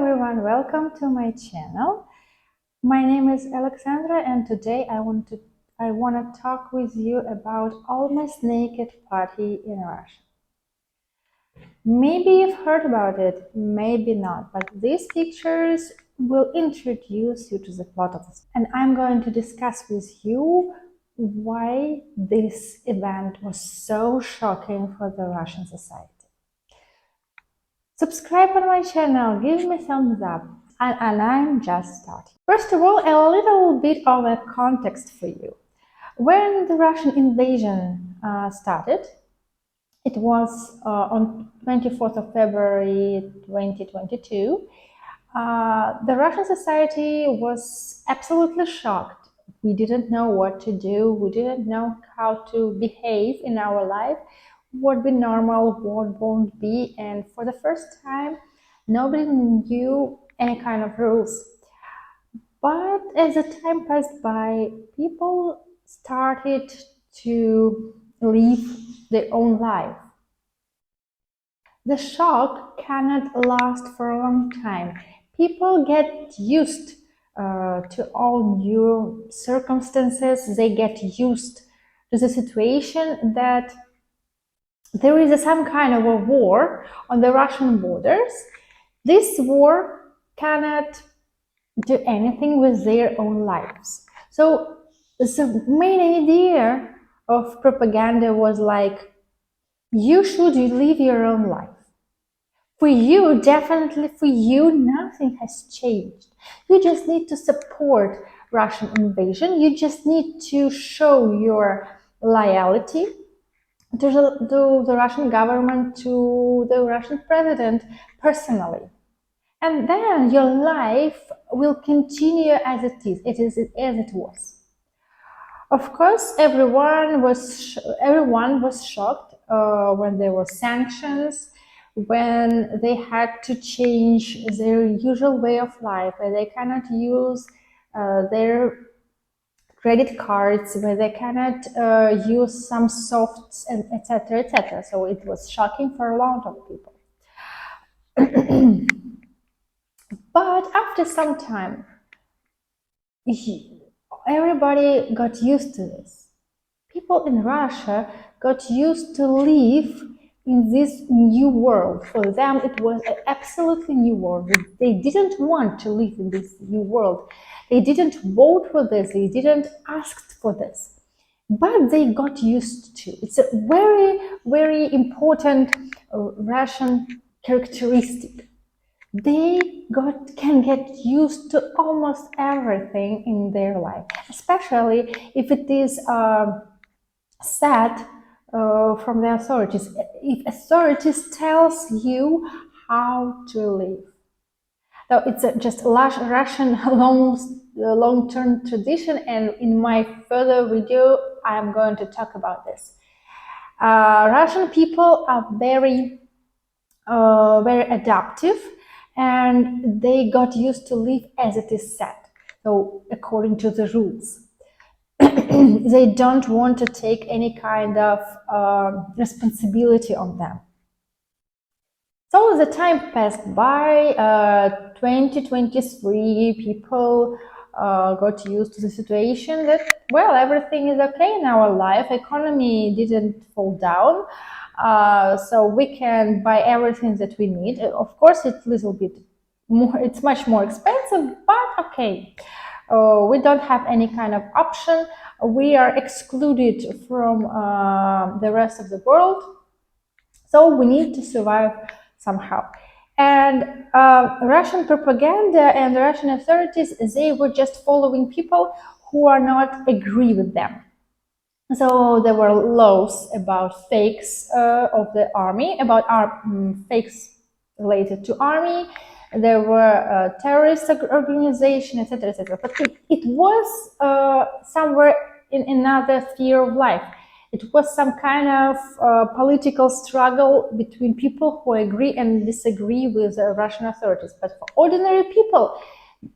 everyone, welcome to my channel. My name is Alexandra and today I want to talk with you about Almost Naked Party in Russia. Maybe you've heard about it, maybe not, but these pictures will introduce you to the plot of this. And I'm going to discuss with you why this event was so shocking for the Russian society. Subscribe on my channel, give me thumbs up, and I'm just starting. First of all, a little bit of a context for you. When the Russian invasion started, it was on 24th of February 2022. The Russian society was absolutely shocked. We didn't know what to do. We didn't know how to behave in our life, what be normal, what won't be. And for the first time, nobody knew any kind of rules. But as the time passed by, people started to live their own life. The shock cannot last for a long time. People get used to all new circumstances. They get used to the situation that there is some kind of a war on the Russian borders. This war cannot do anything with their own lives. So the main idea of propaganda was like, you should live your own life. For you, definitely for you, nothing has changed. You just need to support Russian invasion. You just need to show your loyalty to the Russian government, to the Russian president personally. And then your life will continue as it is, as it was. Of course, everyone was shocked when there were sanctions, when they had to change their usual way of life, where they cannot use their credit cards, where they cannot use some softs, and etc., etc. So it was shocking for a lot of people. But after some time, everybody got used to this. People in Russia got used to live in this new world. For them, it was an absolutely new world. They didn't want to live in this new world. They didn't vote for this. They didn't ask for this. But they got used to. It's a very, very important Russian characteristic. They can get used to almost everything in their life, especially if it is set from the authorities. If authorities tells you how to live. So it's just a Russian long-term tradition, and in my further video, I am going to talk about this. Russian people are very adaptive, and they got used to live as it is set, so according to the rules. They don't want to take any kind of responsibility on them. So the time passed by, 2023, people got used to the situation that, well, everything is okay in our life, economy didn't fall down, so we can buy everything that we need. Of course, it's a little bit more, it's much more expensive, but okay. We don't have any kind of option. We are excluded from the rest of the world, so we need to survive somehow. And Russian propaganda and the Russian authorities, they were just following people who are not agree with them. So there were laws about fakes of the army, about fakes related to army. There were terrorist organization, etc., etc. But it was somewhere in another sphere of life. It was some kind of political struggle between people who agree and disagree with the Russian authorities. But for ordinary people,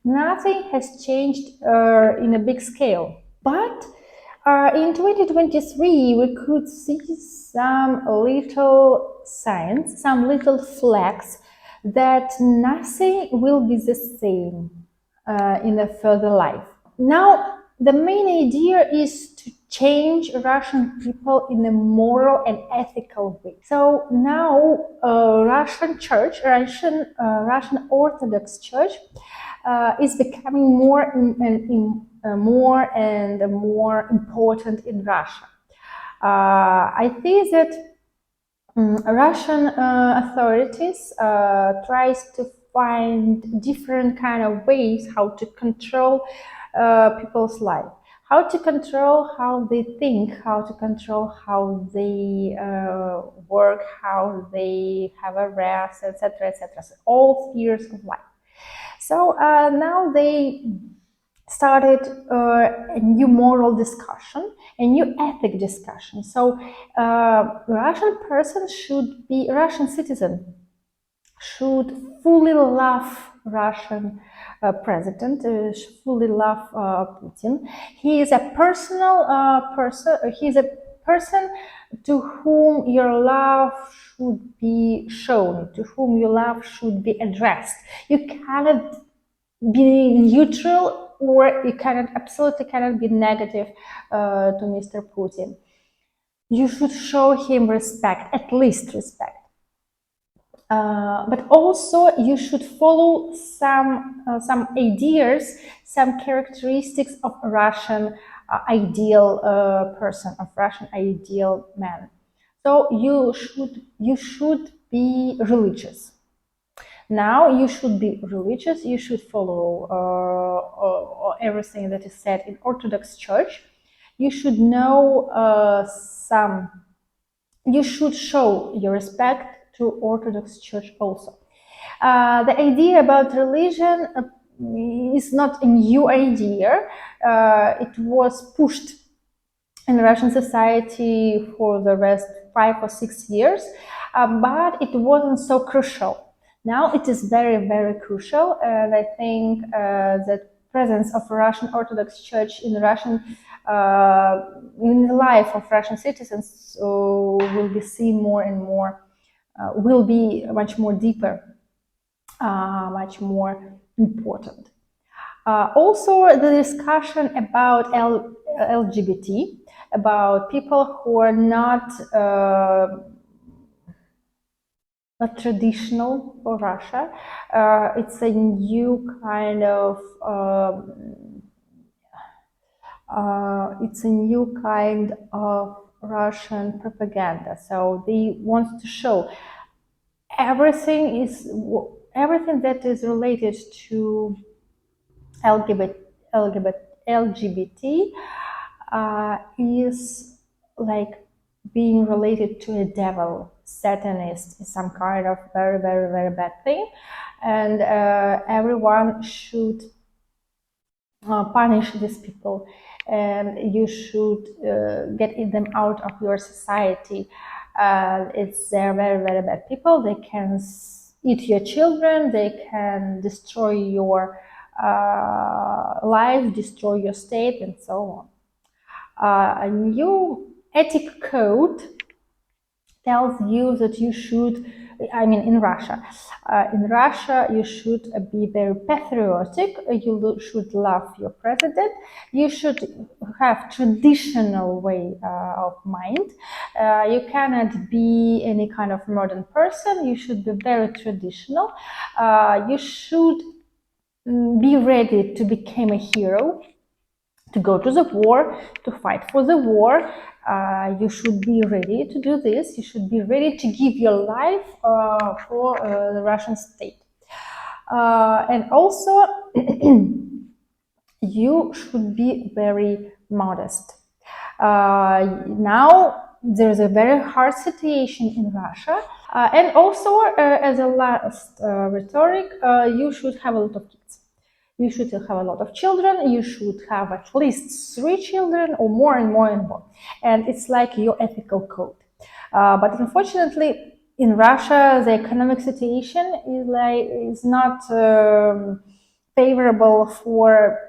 nothing has changed in a big scale. But in 2023, we could see some little signs, some little flags that nothing will be the same in a further life. Now, the main idea is to change Russian people in a moral and ethical way. So now, Russian Church, Russian Orthodox Church, is becoming more more and more important in Russia. I think that Russian authorities tries to find different kind of ways how to control people's life, how to control how they think, how to control how they work, how they have a rest, etc., etc. So all spheres of life. So now they started a new moral discussion, a new ethic discussion. So Russian citizen should fully love Russian president, fully love Putin. He is a personal person. He is a person to whom your love should be shown, to whom your love should be addressed. You cannot be neutral, or you absolutely cannot be negative to Mr. Putin. You should show him respect, at least respect. But also you should follow some ideas, some characteristics of a Russian ideal person, of Russian ideal man. So you should be religious. Now you should be religious. You should follow everything that is said in Orthodox Church. You should know you should show your respect to Orthodox Church also. The idea about religion is not a new idea. It was pushed in Russian society for the rest 5 or 6 years, but it wasn't so crucial. Now it is very, very crucial, and I think the presence of Russian Orthodox Church in in the life of Russian citizens will be seen more and more, will be much more deeper, much more important. Also, the discussion about LGBT, about people who are not traditional for Russia. It's a new kind of Russian propaganda. So they want to show everything that is related to LGBT is like being related to a devil, Satanist, is some kind of very, very, very bad thing, and everyone should punish these people, and you should get them out of your society. They're very, very bad people. They can eat your children. They can destroy your life, destroy your state, and so on. A new ethic code tells you that you should, in Russia, you should be very patriotic. You should love your president. You should have traditional way of mind. You cannot be any kind of modern person. You should be very traditional. You should be ready to become a hero, to go to the war, to fight for the war. You should be ready to do this. You should be ready to give your life for the Russian state. And also, you should be very modest. Now, there's a very hard situation in Russia. And also, as a last rhetoric, you should have a lot of kids. You should have a lot of children. You should have at least 3 children, or more and more and more. And it's like your ethical code. But unfortunately, in Russia, the economic situation is not favorable for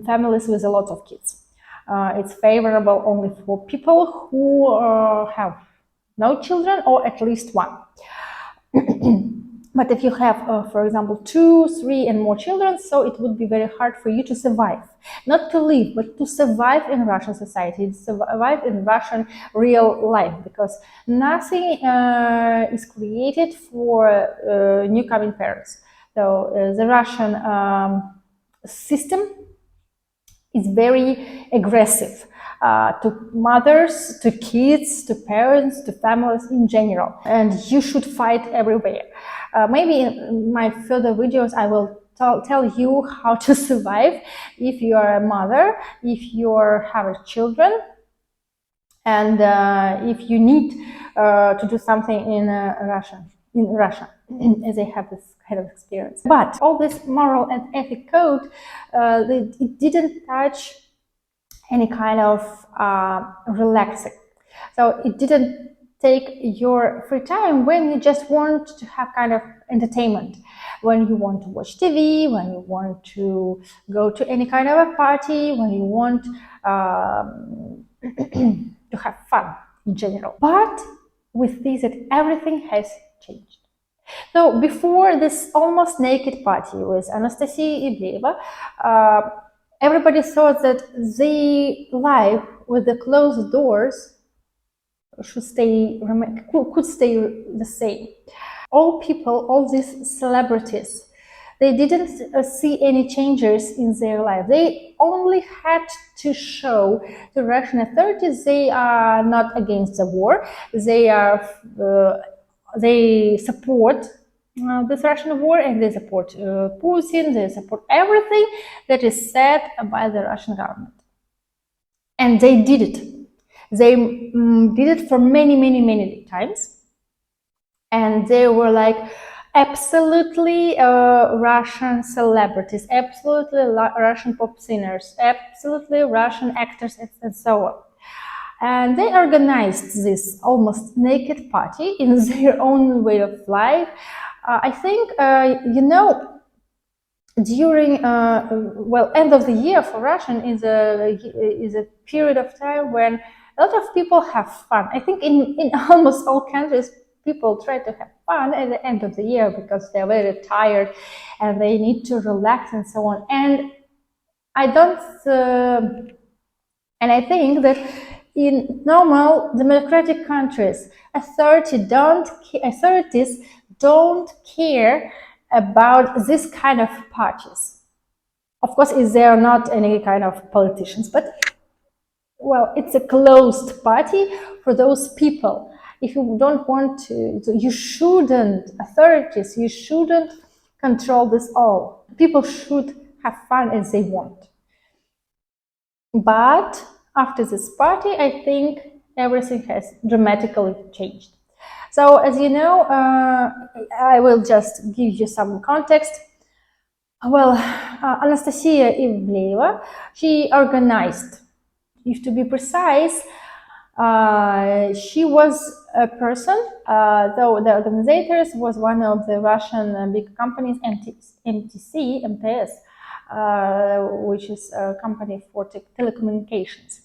families with a lot of kids. It's favorable only for people who have no children, or at least one. But if you have, for example, 2, 3, and more children, so it would be very hard for you to survive. Not to live, but to survive in Russian society, to survive in Russian real life, because nothing is created for newcoming parents. So the Russian system is very aggressive to mothers, to kids, to parents, to families in general. And you should fight everywhere. Maybe in my further videos, I will tell you how to survive if you are a mother, if you have children, and if you need to do something in Russia, as I have this kind of experience. But all this moral and ethic code, it didn't touch any kind of relaxing. So it didn't take your free time when you just want to have kind of entertainment, when you want to watch TV, when you want to go to any kind of a party, when you want to have fun in general. But with this, everything has changed. So before this almost naked party with Anastasia Ivleeva, everybody thought that the life with the closed doors could stay the same. All people, all these celebrities, they didn't see any changes in their life. They only had to show the Russian authorities they are not against the war. They support this Russian war, and they support Putin. They support everything that is said by the Russian government, and they did it. They did it for many times, and they were like absolutely Russian celebrities, absolutely Russian pop singers, absolutely Russian actors, and so on. And they organized this almost naked party in their own way of life. I think, during end of the year for Russian is a period of time when a lot of people have fun. I think in almost all countries, people try to have fun at the end of the year because they're very tired and they need to relax and so on. And I think that in normal democratic countries, authorities don't care about this kind of parties. Of course, if they are not any kind of politicians, but well, it's a closed party for those people. If you don't want to, you shouldn't, authorities, you shouldn't control this all. People should have fun as they want. But after this party, I think everything has dramatically changed. So, as you know, I will just give you some context. Well, Anastasia Ivleeva, she organized, if to be precise, she was a person, though the organizers was one of the Russian big companies, MTS, which is a company for telecommunications.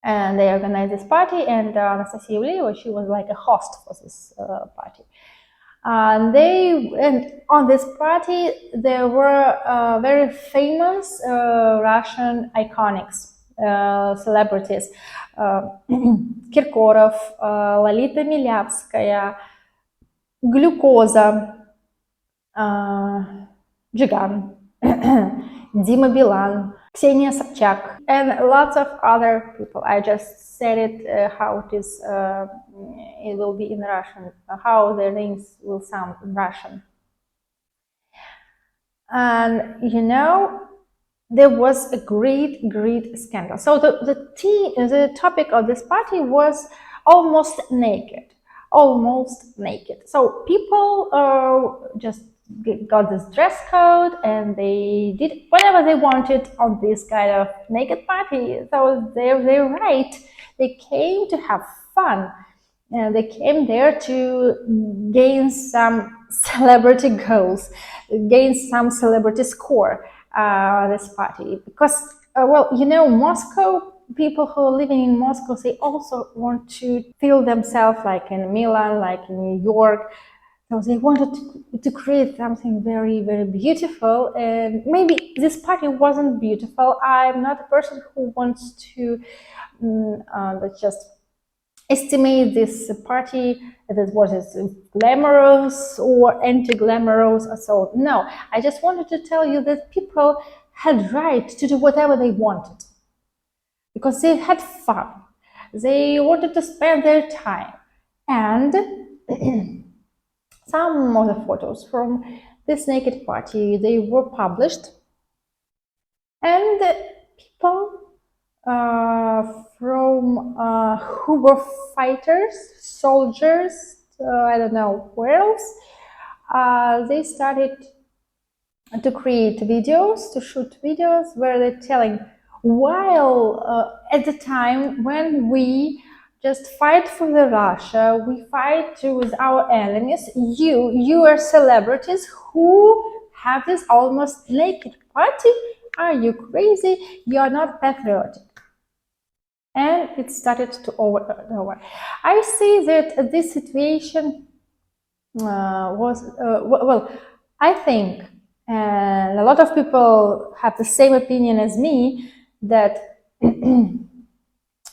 And they organized this party, and Anastasia Ivleeva, she was like a host for this party. And on this party there were very famous Russian iconics, celebrities, Kirkorov, Lolita Milявskaya, Glukoza, Jigan, Dima Bilan, Ksenia Sobchak, and lots of other people. I just said it how it is. It will be in Russian, how their names will sound in Russian. And there was a great scandal. So the topic of this party was almost naked. So people just got this dress code, and they did whatever they wanted on this kind of naked party. So they're right. They came to have fun, and they came there to gain some celebrity goals, gain some celebrity score. This party, because Moscow, people who are living in Moscow, they also want to feel themselves like in Milan, like in New York. So they wanted to create something very, very beautiful, and maybe this party wasn't beautiful. I'm not a person who wants to, let's just estimate this party that what is glamorous or anti-glamorous. So no, I just wanted to tell you that people had right to do whatever they wanted because they had fun. They wanted to spend their time, and some of the photos from this naked party, they were published, and people from who were fighters, soldiers, I don't know where else, they started to create videos, to shoot videos where they're telling, while at the time when we just fight for the Russia, we fight with our enemies, you are celebrities who have this almost naked party. Are you crazy? You are not patriotic. And it started to over. I see that this situation was, well, I think, and a lot of people have the same opinion as me, that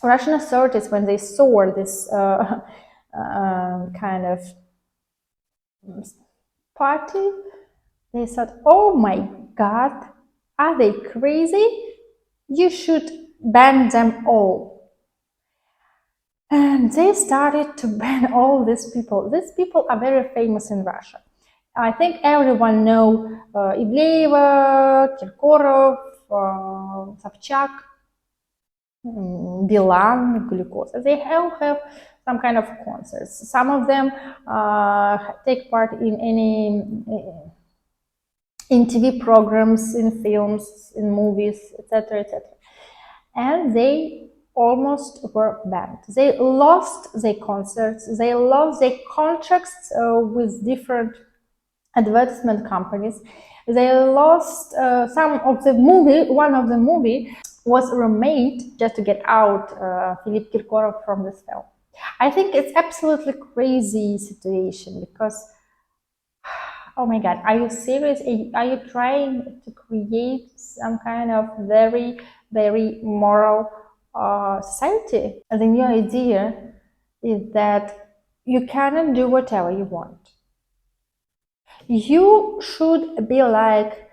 Russian authorities, when they saw this kind of party, they thought, oh my God, are they crazy? You should ban them all. And they started to ban all these people. These people are very famous in Russia. I think everyone knows Ivleva, Kirkorov, Sobchak, Bilan, Glucose. They all have some kind of concerts. Some of them take part in TV programs, in films, in movies, etc., etc. And they almost were banned. They lost their concerts, they lost their contracts with different advertisement companies. They lost some of the movie. One of the movie was remade just to get out Philip Kirkorov from this film. I think it's absolutely crazy situation because, oh my God, are you serious? Are you trying to create some kind of very, very moral society? The new idea is that you cannot do whatever you want. You should be like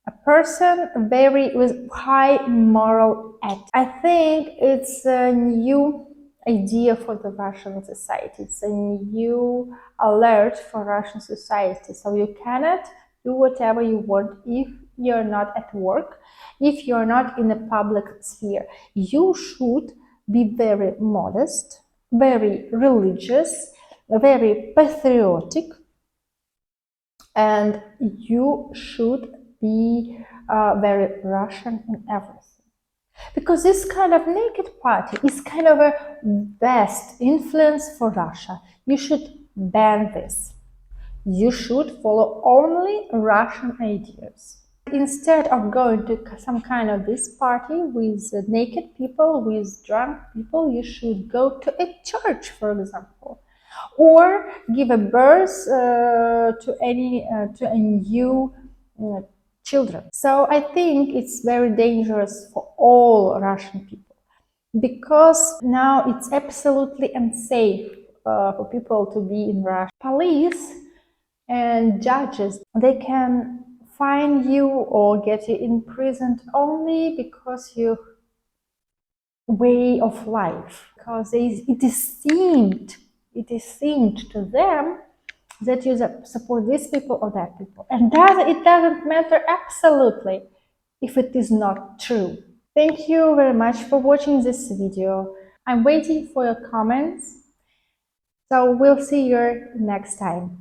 a person very with high moral ethics. I think it's a new idea for the Russian society. It's a new alert for Russian society. So you cannot do whatever you want if you're not at work, if you're not in the public sphere. You should be very modest, very religious, very patriotic, and you should be very Russian in everything. Because this kind of naked party is kind of a best influence for Russia. You should ban this. You should follow only Russian ideas. Instead of going to some kind of this party with naked people, with drunk people, you should go to a church, for example, or give a birth to a new children. So I think it's very dangerous for all Russian people because now it's absolutely unsafe for people to be in Russia. Police and judges, they can fine you or get you imprisoned only because your way of life, because it is seemed to them that you support these people or that people, and it doesn't matter absolutely if it is not true. Thank you very much for watching this video. I'm waiting for your comments, so we'll see you next time.